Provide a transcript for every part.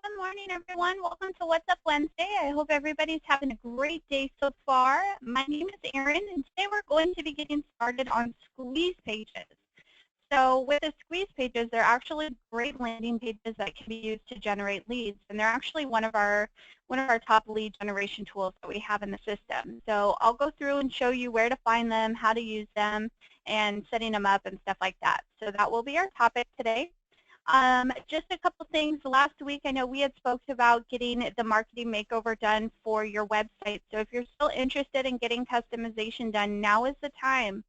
Good morning, everyone. Welcome to What's Up Wednesday. I hope everybody's having a great day so far. My name is Erin, and today we're going to be getting started on squeeze pages. So with the squeeze pages, they're actually great landing pages that can be used to generate leads, and they're actually one of our top lead generation tools that we have in the system. So I'll go through and show you where to find them, how to use them, and setting them up and stuff like that. So that will be our topic today. Just a couple things. Last week, I know we had spoke about getting the marketing makeover done for your website. So if you're still interested in getting customization done, now is the time.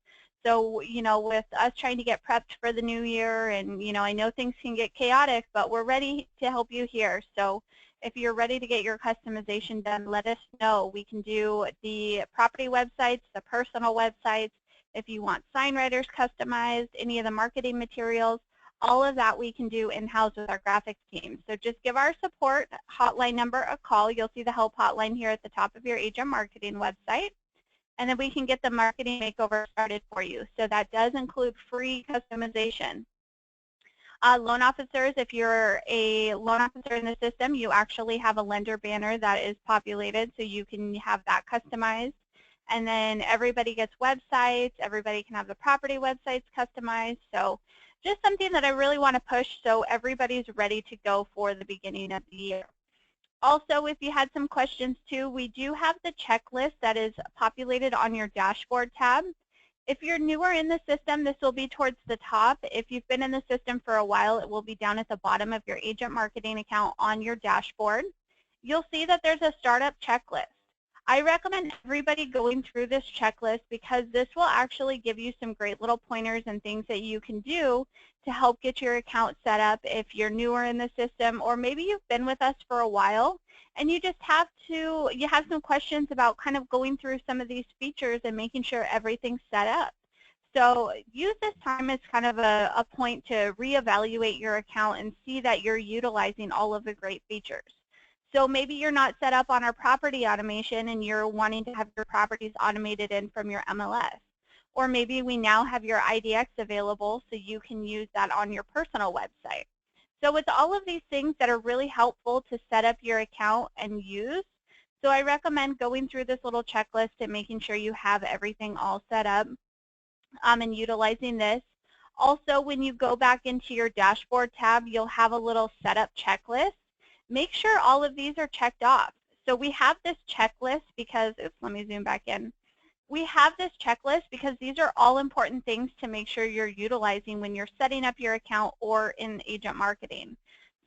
So, with us trying to get prepped for the new year, and, I know things can get chaotic, but we're ready to help you here. So if you're ready to get your customization done, let us know. We can do the property websites, the personal websites. If you want sign writers customized, any of the marketing materials, all of that we can do in-house with our graphics team. So just give our support hotline number a call. You'll see the help hotline here at the top of your agent marketing website. And then we can get the marketing makeover started for you. So that does include free customization. Loan officers, if you're a loan officer in the system, you actually have a lender banner that is populated, so you can have that customized. And then everybody gets websites. Everybody can have the property websites customized. So just something that I really want to push so everybody's ready to go for the beginning of the year. Also, if you had some questions too, we do have the checklist that is populated on your dashboard tab. If you're newer in the system, this will be towards the top. If you've been in the system for a while, it will be down at the bottom of your agent marketing account on your dashboard. You'll see that there's a startup checklist. I recommend everybody going through this checklist because this will actually give you some great little pointers and things that you can do to help get your account set up if you're newer in the system, or maybe you've been with us for a while and you just have some questions about kind of going through some of these features and making sure everything's set up. So use this time as kind of a point to reevaluate your account and see that you're utilizing all of the great features. So maybe you're not set up on our property automation and you're wanting to have your properties automated in from your MLS. Or maybe we now have your IDX available so you can use that on your personal website. So it's all of these things that are really helpful to set up your account and use. So I recommend going through this little checklist and making sure you have everything all set up and utilizing this. Also, when you go back into your dashboard tab, you'll have a little setup checklist. Make sure all of these are checked off. So we have this checklist because, oops, let me zoom back in. We have this checklist because these are all important things to make sure you're utilizing when you're setting up your account or in agent marketing.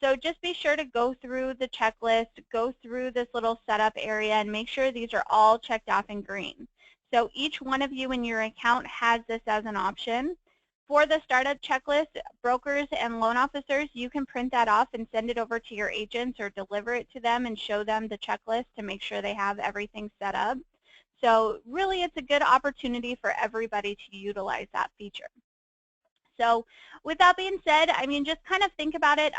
So just be sure to go through the checklist, go through this little setup area, and make sure these are all checked off in green. So each one of you in your account has this as an option. For the startup checklist, brokers and loan officers, you can print that off and send it over to your agents or deliver it to them and show them the checklist to make sure they have everything set up. So really, it's a good opportunity for everybody to utilize that feature. So with that being said, I mean, just kind of think about it.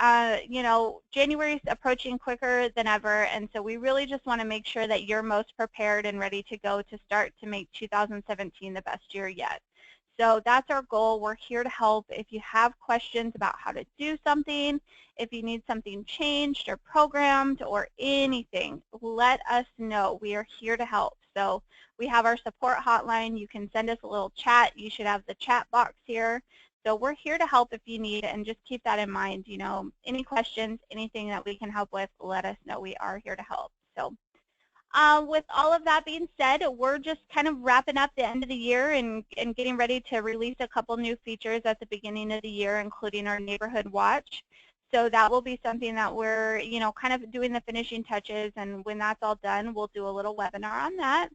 January is approaching quicker than ever, and so we really just want to make sure that you're most prepared and ready to go to start to make 2017 the best year yet. So that's our goal. We're here to help. If you have questions about how to do something, if you need something changed or programmed or anything, let us know. We are here to help. So we have our support hotline. You can send us a little chat. You should have the chat box here. So we're here to help if you need, and just keep that in mind. Any questions, anything that we can help with, let us know. We are here to help. So with all of that being said, we're just kind of wrapping up the end of the year and getting ready to release a couple new features at the beginning of the year, including our neighborhood watch. So that will be something that we're, kind of doing the finishing touches, and when that's all done, we'll do a little webinar on that.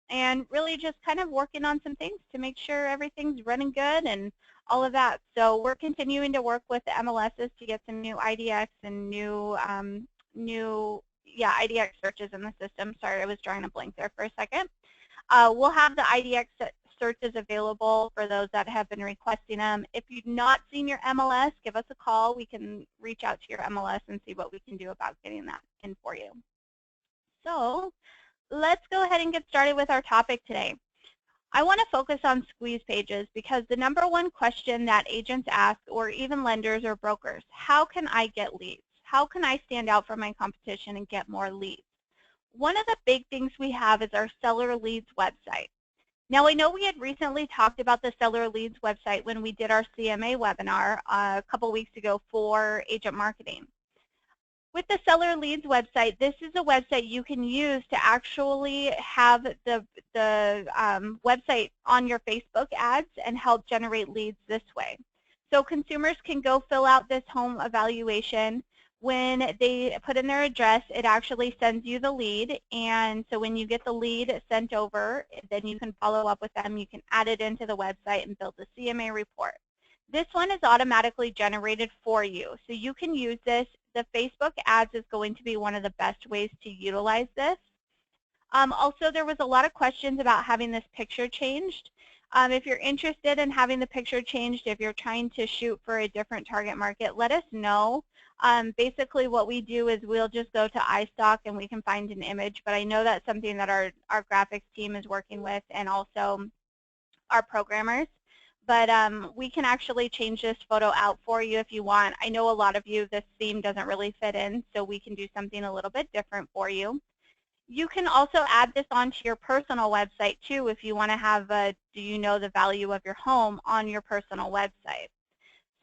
And really just kind of working on some things to make sure everything's running good and all of that. So we're continuing to work with the MLSs to get some new IDX and new IDX searches in the system. Sorry, I was drawing a blank there for a second. We'll have the IDX searches available for those that have been requesting them. If you've not seen your MLS, give us a call. We can reach out to your MLS and see what we can do about getting that in for you. So let's go ahead and get started with our topic today. I want to focus on squeeze pages because the #1 question that agents ask, or even lenders or brokers, how can I get leads? how can I stand out from my competition and get more leads? One of the big things we have is our Seller Leads website. Now, I know we had recently talked about the Seller Leads website when we did our CMA webinar a couple weeks ago for agent marketing. With the Seller Leads website, this is a website you can use to actually have the website on your Facebook ads and help generate leads this way. So consumers can go fill out this home evaluation. When they put in their address, it actually sends you the lead, and so when you get the lead sent over, then you can follow up with them. You can add it into the website and build the CMA report. This one is automatically generated for you, so you can use this. The Facebook ads is going to be one of the best ways to utilize this. Also, there was a lot of questions about having this picture changed. If you're interested in having the picture changed, if you're trying to shoot for a different target market, let us know. Basically, what we do is we'll just go to iStock and we can find an image, but I know that's something that our graphics team is working with, and also our programmers. But we can actually change this photo out for you if you want. I know a lot of you, this theme doesn't really fit in, so we can do something a little bit different for you. You can also add this onto your personal website too if you want to have a do you know the value of your home on your personal website.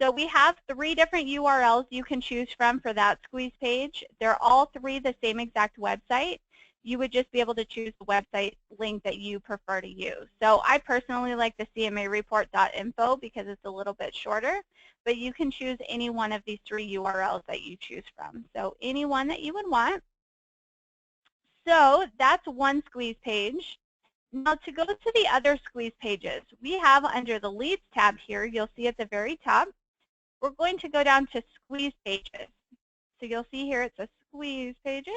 So we have 3 different URLs you can choose from for that squeeze page. They're all 3 the same exact website. You would just be able to choose the website link that you prefer to use. So I personally like the cmareport.info because it's a little bit shorter, but you can choose any one of these 3 URLs that you choose from. So any one that you would want. So that's one squeeze page. Now to go to the other squeeze pages, we have under the Leads tab here, you'll see at the very top, we're going to go down to squeeze pages. So you'll see here it says squeeze pages.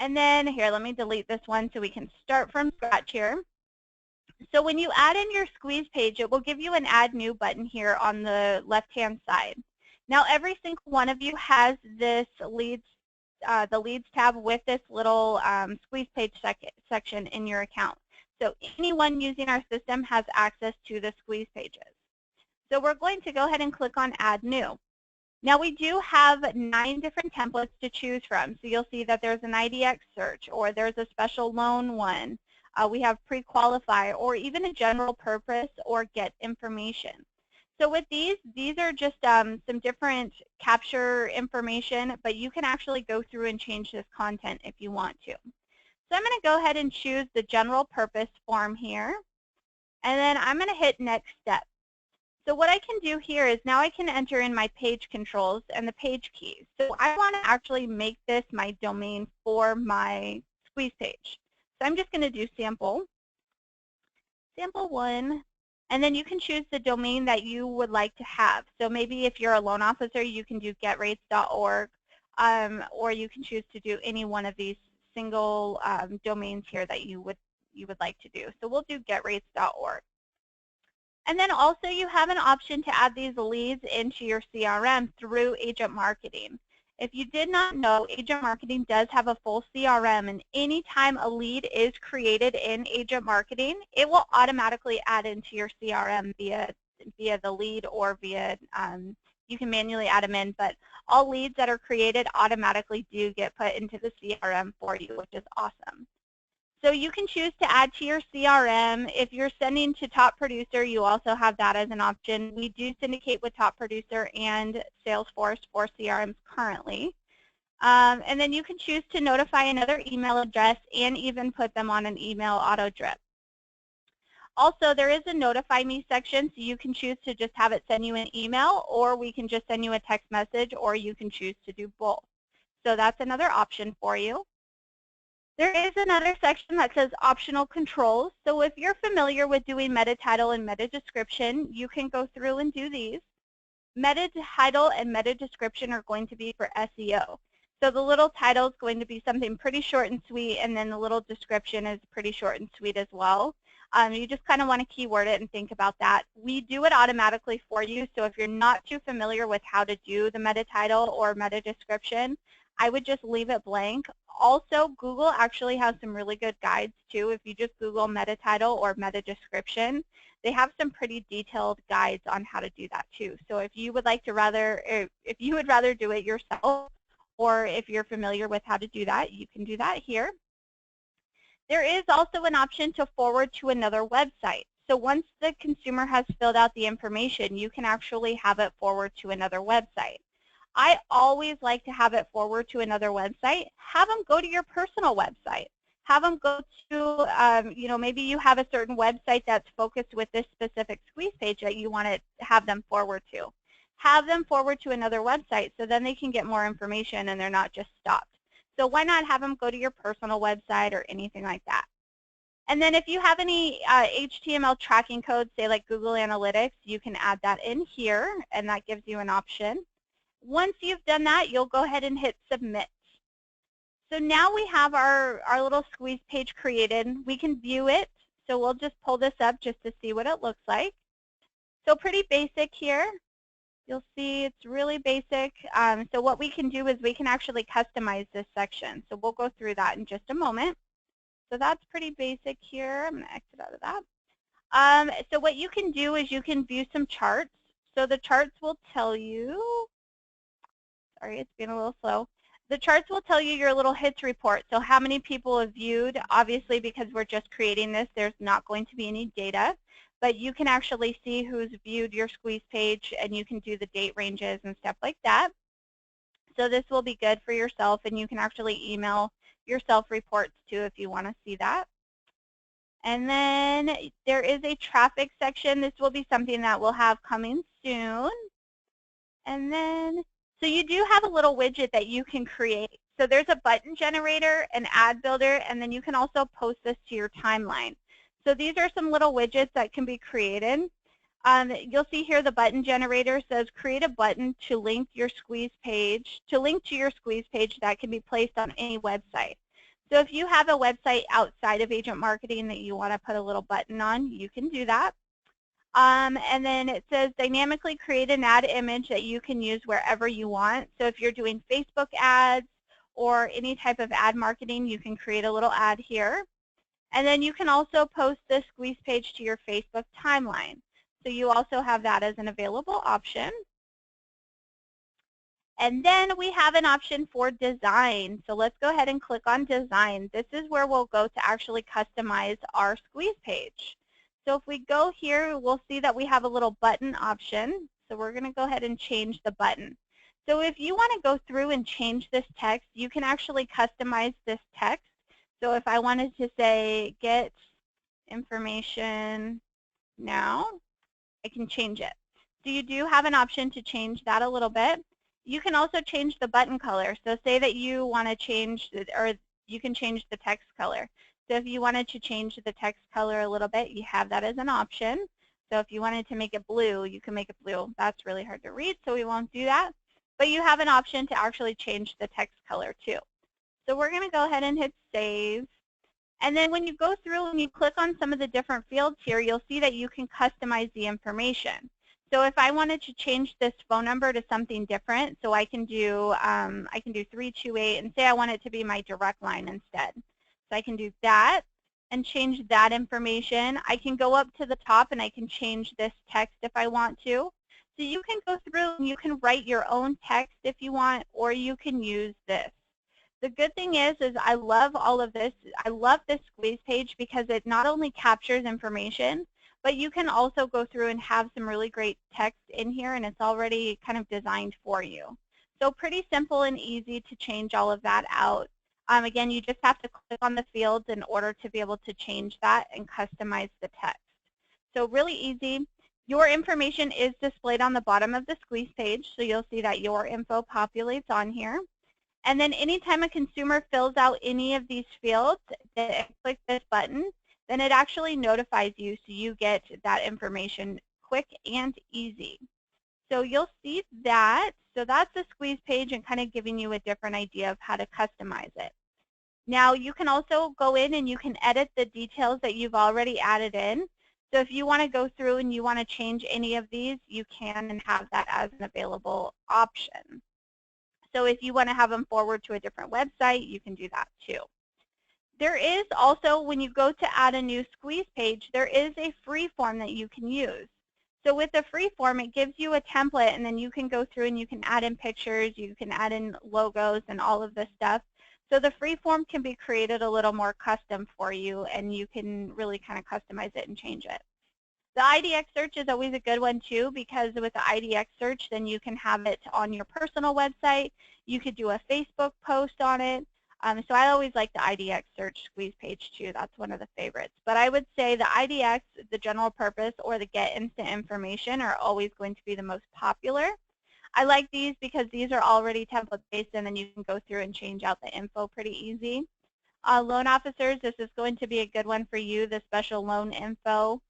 And then here, let me delete this one so we can start from scratch here. So when you add in your squeeze page, it will give you an add new button here on the left-hand side. Now every single one of you has this leads, the leads tab with this little squeeze page section in your account. So anyone using our system has access to the squeeze pages. So we're going to go ahead and click on add new. Now we do have 9 different templates to choose from. So you'll see that there's an IDX search, or there's a special loan one. We have pre-qualify, or even a general purpose, or get information. So with these are just some different capture information, but you can actually go through and change this content if you want to. So I'm going to go ahead and choose the general purpose form here, and then I'm going to hit next step. So what I can do here is now I can enter in my page controls and the page keys. So I want to actually make this my domain for my squeeze page. So I'm just going to do sample 1, and then you can choose the domain that you would like to have. So maybe if you're a loan officer, you can do getrates.org, or you can choose to do any one of these single domains here that you would like to do. So we'll do getrates.org. And then also you have an option to add these leads into your CRM through Agent Marketing. If you did not know, Agent Marketing does have a full CRM, and anytime a lead is created in Agent Marketing, it will automatically add into your CRM via the lead, or via, you can manually add them in, but all leads that are created automatically do get put into the CRM for you, which is awesome. So you can choose to add to your CRM. If you're sending to Top Producer, you also have that as an option. We do syndicate with Top Producer and Salesforce for CRMs currently. And then you can choose to notify another email address and even put them on an email auto drip. Also, there is a Notify Me section, so you can choose to just have it send you an email, or we can just send you a text message, or you can choose to do both. So that's another option for you. There is another section that says optional controls. So if you're familiar with doing meta title and meta description, you can go through and do these. Meta title and meta description are going to be for SEO. So the little title is going to be something pretty short and sweet, and then the little description is pretty short and sweet as well. You just kind of want to keyword it and think about that. We do it automatically for you, so if you're not too familiar with how to do the meta title or meta description, I would just leave it blank. Also, Google actually has some really good guides too. If you just Google meta title or meta description, they have some pretty detailed guides on how to do that too. So if you would like to if you would rather do it yourself, or if you're familiar with how to do that, you can do that here. There is also an option to forward to another website. So once the consumer has filled out the information, you can actually have it forward to another website. I always like to have it forward to another website. Have them go to your personal website. Have them go to, maybe you have a certain website that's focused with this specific squeeze page that you want to have them forward to. Have them forward to another website so then they can get more information and they're not just stopped. So why not have them go to your personal website or anything like that? And then if you have any HTML tracking codes, say like Google Analytics, you can add that in here, and that gives you an option. Once you've done that, you'll go ahead and hit submit. So now we have our little squeeze page created. We can view it. So we'll just pull this up just to see what it looks like. So pretty basic here. You'll see it's really basic. So what we can do is we can actually customize this section. So we'll go through that in just a moment. So that's pretty basic here. I'm going to exit out of that. So what you can do is you can view some charts. So the charts will tell you, sorry, it's being a little slow. The charts will tell you your little hits report. So how many people have viewed. Obviously, because we're just creating this, there's not going to be any data. But you can actually see who's viewed your squeeze page, and you can do the date ranges and stuff like that. So this will be good for yourself, and you can actually email yourself reports too if you want to see that. And then there is a traffic section. This will be something that we'll have coming soon. And then, so you do have a little widget that you can create. So there's a button generator, an ad builder, and then you can also post this to your timeline. So these are some little widgets that can be created. You'll see here the button generator says create a button to link your squeeze page, to link to your squeeze page that can be placed on any website. So if you have a website outside of Agent Marketing that you want to put a little button on, you can do that. And then it says dynamically create an ad image that you can use wherever you want. So if you're doing Facebook ads or any type of ad marketing, you can create a little ad here. And then you can also post the squeeze page to your Facebook timeline. So you also have that as an available option. And then we have an option for design. So let's go ahead and click on design. This is where we'll go to actually customize our squeeze page. So if we go here, we'll see that we have a little button option. So we're going to go ahead and change the button. So if you want to go through and change this text, you can actually customize this text. So if I wanted to say get information now, I can change it. So you do have an option to change that a little bit. You can also change the button color. So say that you want to change, or you can change the text color. So if you wanted to change the text color a little bit, you have that as an option. So if you wanted to make it blue, you can make it blue. That's really hard to read, so we won't do that. But you have an option to actually change the text color too. So we're going to go ahead and hit save. And then when you go through and you click on some of the different fields here, you'll see that you can customize the information. So if I wanted to change this phone number to something different, so I can do 328 and say I want it to be my direct line instead. So I can do that and change that information. I can go up to the top and I can change this text if I want to. So you can go through and you can write your own text if you want, or you can use this. The good thing is I love all of this. I love this squeeze page because it not only captures information, but you can also go through and have some really great text in here, and it's already kind of designed for you. So pretty simple and easy to change all of that out. Again, you just have to click on the fields in order to be able to change that and customize the text. So really easy. Your information is displayed on the bottom of the squeeze page, so you'll see that your info populates on here. And then anytime a consumer fills out any of these fields, they click this button, then it actually notifies you so you get that information quick and easy. So you'll see that. So that's the squeeze page and kind of giving you a different idea of how to customize it. Now you can also go in and you can edit the details that you've already added in. So if you want to go through and you want to change any of these, you can and have that as an available option. So if you want to have them forward to a different website, you can do that too. There is also, when you go to add a new squeeze page, there is a free form that you can use. So with the free form, it gives you a template, and then you can go through and you can add in pictures, you can add in logos and all of this stuff. So the free form can be created a little more custom for you, and you can really kind of customize it and change it. The IDX search is always a good one too, because with the IDX search, then you can have it on your personal website. You could do a Facebook post on it. So I always like the IDX search squeeze page too. That's one of the favorites. But I would say the IDX, the general purpose, or the get instant information are always going to be the most popular. I like these because these are already template based, and then you can go through and change out the info pretty easy. Loan officers, this is going to be a good one for you, the special loan info.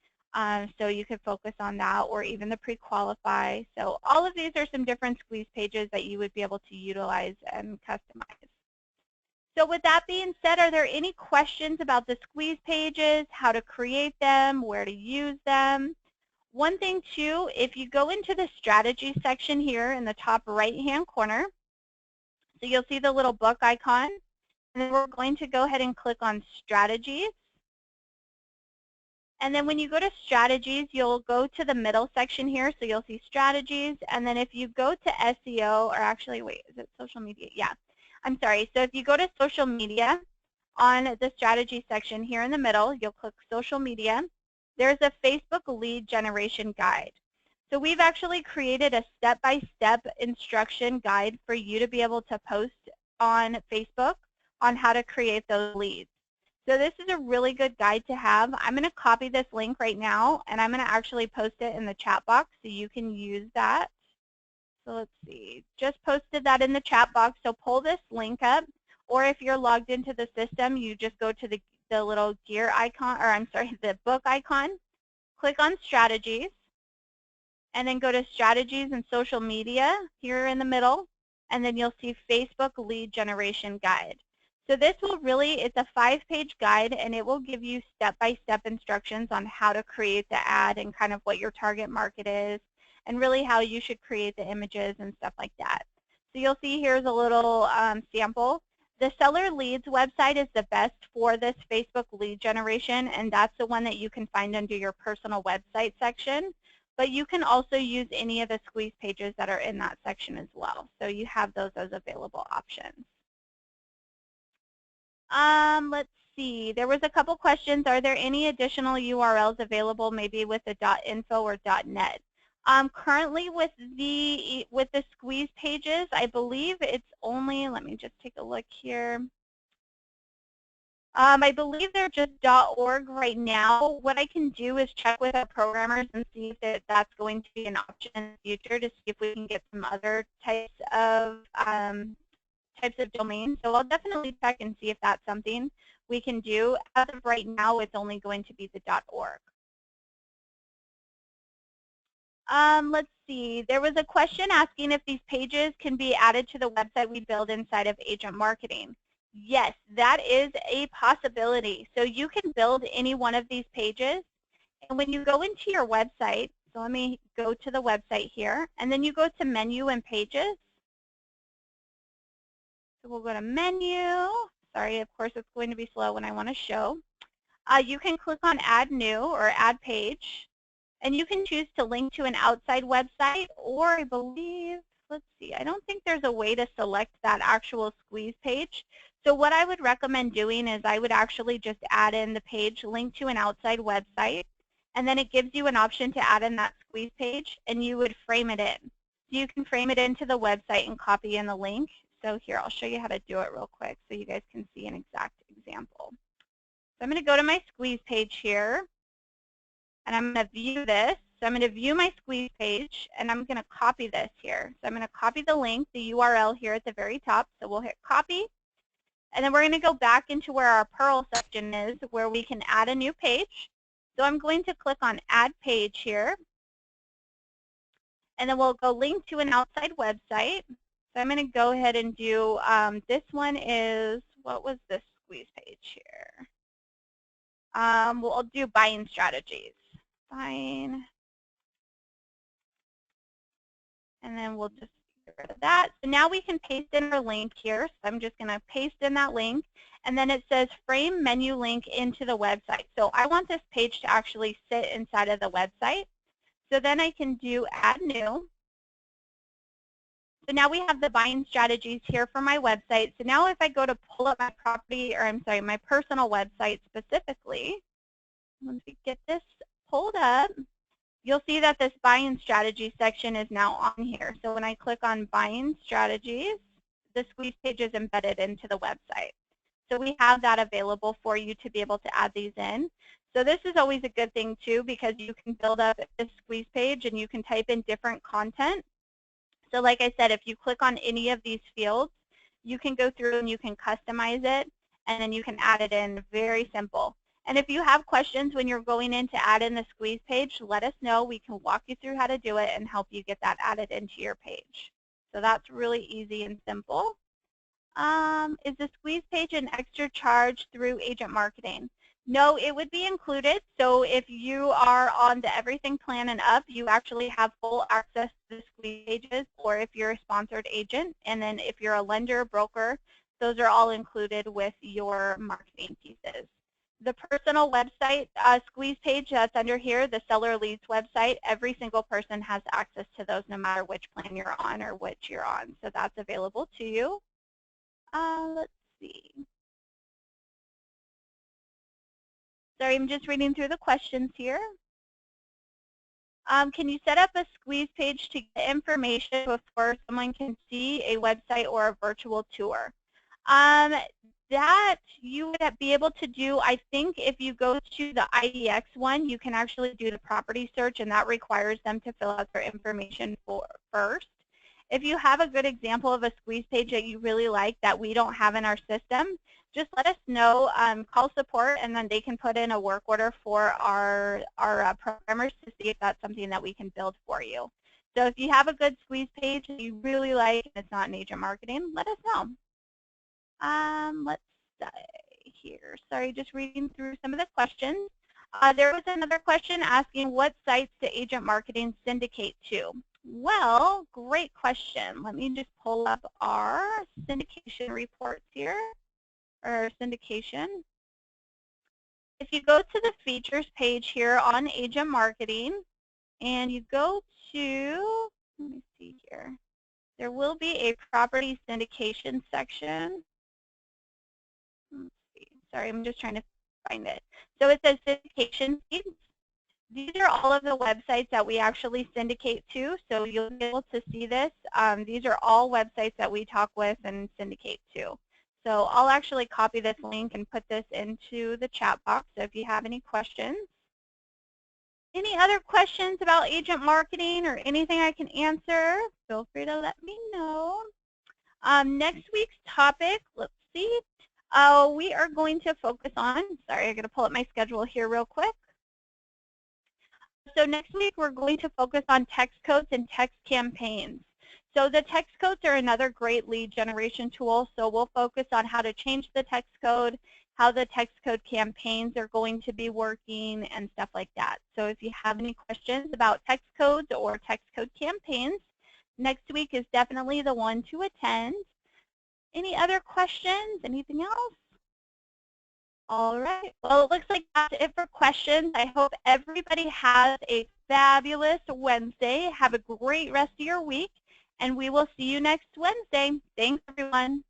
So you could focus on that, or even the pre-qualify. So all of these are some different squeeze pages that you would be able to utilize and customize. So with that being said, are there any questions about the squeeze pages, how to create them, where to use them? One thing too, if you go into the strategy section here in the top right-hand corner, so you'll see the little book icon, and then we're going to go ahead and click on strategies. And then when you go to strategies, you'll go to the middle section here. So you'll see strategies. And then if you go to SEO, or actually, wait, is it social media? Yeah, I'm sorry. So if you go to social media on the strategy section here in the middle, you'll click social media. There's a Facebook lead generation guide. So we've actually created a step-by-step instruction guide for you to be able to post on Facebook on how to create those leads. So this is a really good guide to have. I'm going to copy this link right now, and I'm going to actually post it in the chat box so you can use that. So let's see, just posted that in the chat box. So pull this link up, or if you're logged into the system, you just go to the little gear icon, or I'm sorry, the book icon, click on strategies, and then go to strategies and social media here in the middle, and then you'll see Facebook lead generation guide. So this will really, it's a 5-page guide, and it will give you step-by-step instructions on how to create the ad and kind of what your target market is, and really how you should create the images and stuff like that. So you'll see here's a little sample. The Seller Leads website is the best for this Facebook lead generation, and that's the one that you can find under your personal website section. But you can also use any of the squeeze pages that are in that section as well. So you have those as available options. Let's see. There was a couple questions. Are there any additional URLs available, maybe with the .info or .net? Currently with the squeeze pages, I believe it's only, let me just take a look here. I believe they're just .org right now. What I can do is check with our programmers and see if that's going to be an option in the future to see if we can get some other types of domains. So I'll definitely check and see if that's something we can do. As of right now, it's only going to be the .org. Let's see. There was a question asking if these pages can be added to the website we build inside of Agent Marketing. Yes, that is a possibility. So you can build any one of these pages. And when you go into your website, so let me go to the website here, and then you go to Menu and Pages. So we'll go to Menu. Sorry, of course, it's going to be slow when I want to show. You can click on Add New or Add Page. And you can choose to link to an outside website, or I believe, let's see, I don't think there's a way to select that actual squeeze page. So what I would recommend doing is I would actually just add in the page link to an outside website, and then it gives you an option to add in that squeeze page, and you would frame it in. You can frame it into the website and copy in the link. So here, I'll show you how to do it real quick so you guys can see an exact example. So I'm going to go to my squeeze page here. And I'm going to view this. So I'm going to view my squeeze page, and I'm going to copy this here. So I'm going to copy the link, the URL here at the very top. So we'll hit copy. And then we're going to go back into where our Pearl section is, where we can add a new page. So I'm going to click on Add Page here. And then we'll go link to an outside website. So I'm going to go ahead and do, this one is, what was this squeeze page here? We'll do buying strategies. Fine. And then we'll just Get rid of that. So now we can paste in our link here. So I'm just going to paste in that link. And then it says frame menu link into the website. So I want this page to actually sit inside of the website. So then I can do add new. So now we have the buying strategies here for my website. So now if I go to pull up my property, or I'm sorry, my personal website specifically, once we get this pulled up, you'll see that this buying strategy section is now on here. So when I click on buying strategies, the squeeze page is embedded into the website. So we have that available for you to be able to add these in. So this is always a good thing too, because you can build up this squeeze page and you can type in different content. So like I said, if you click on any of these fields, you can go through and you can customize it, and then you can add it in. Very simple. And if you have questions when you're going in to add in the squeeze page, let us know. We can walk you through how to do it and help you get that added into your page. So that's really easy and simple. Is the squeeze page an extra charge through agent marketing? No, it would be included. So if you are on the Everything Plan and Up, you actually have full access to the squeeze pages, or if you're a sponsored agent. And then if you're a lender, broker, those are all included with your marketing pieces. The personal website squeeze page that's under here, the seller leads website, every single person has access to those no matter which plan you're on or which you're on. So that's available to you. Let's see. Sorry, I'm just reading through the questions here. Can you set up a squeeze page to get information before someone can see a website or a virtual tour? That you would be able to do, I think, if you go to the IDX one, you can actually do the property search, and that requires them to fill out their information first. If you have a good example of a squeeze page that you really like that we don't have in our system, just let us know, call support, and then they can put in a work order for our programmers to see if that's something that we can build for you. So if you have a good squeeze page that you really like and it's not in agent marketing, let us know. Let's see here. Sorry, just reading through some of the questions. There was another question asking what sites do agent marketing syndicate to? Well, great question. Let me just pull up our syndication reports here, or syndication. If you go to the features page here on agent marketing, and you go to, let me see here, there will be a property syndication section. Let's see. Sorry, I'm just trying to find it. So it says syndication feeds. These are all of the websites that we actually syndicate to, so you'll be able to see this. These are all websites that we talk with and syndicate to. So I'll actually copy this link and put this into the chat box, so if you have any questions. Any other questions about agent marketing or anything I can answer, feel free to let me know. Next week's topic, let's see. We are going to focus on, sorry, I'm going to pull up my schedule here real quick. So next week we're going to focus on text codes and text campaigns. So the text codes are another great lead generation tool. So we'll focus on how to change the text code, how the text code campaigns are going to be working, and stuff like that. So if you have any questions about text codes or text code campaigns, next week is definitely the one to attend. Any other questions? Anything else? All right. Well, it looks like that's it for questions. I hope everybody has a fabulous Wednesday. Have a great rest of your week, and we will see you next Wednesday. Thanks, everyone.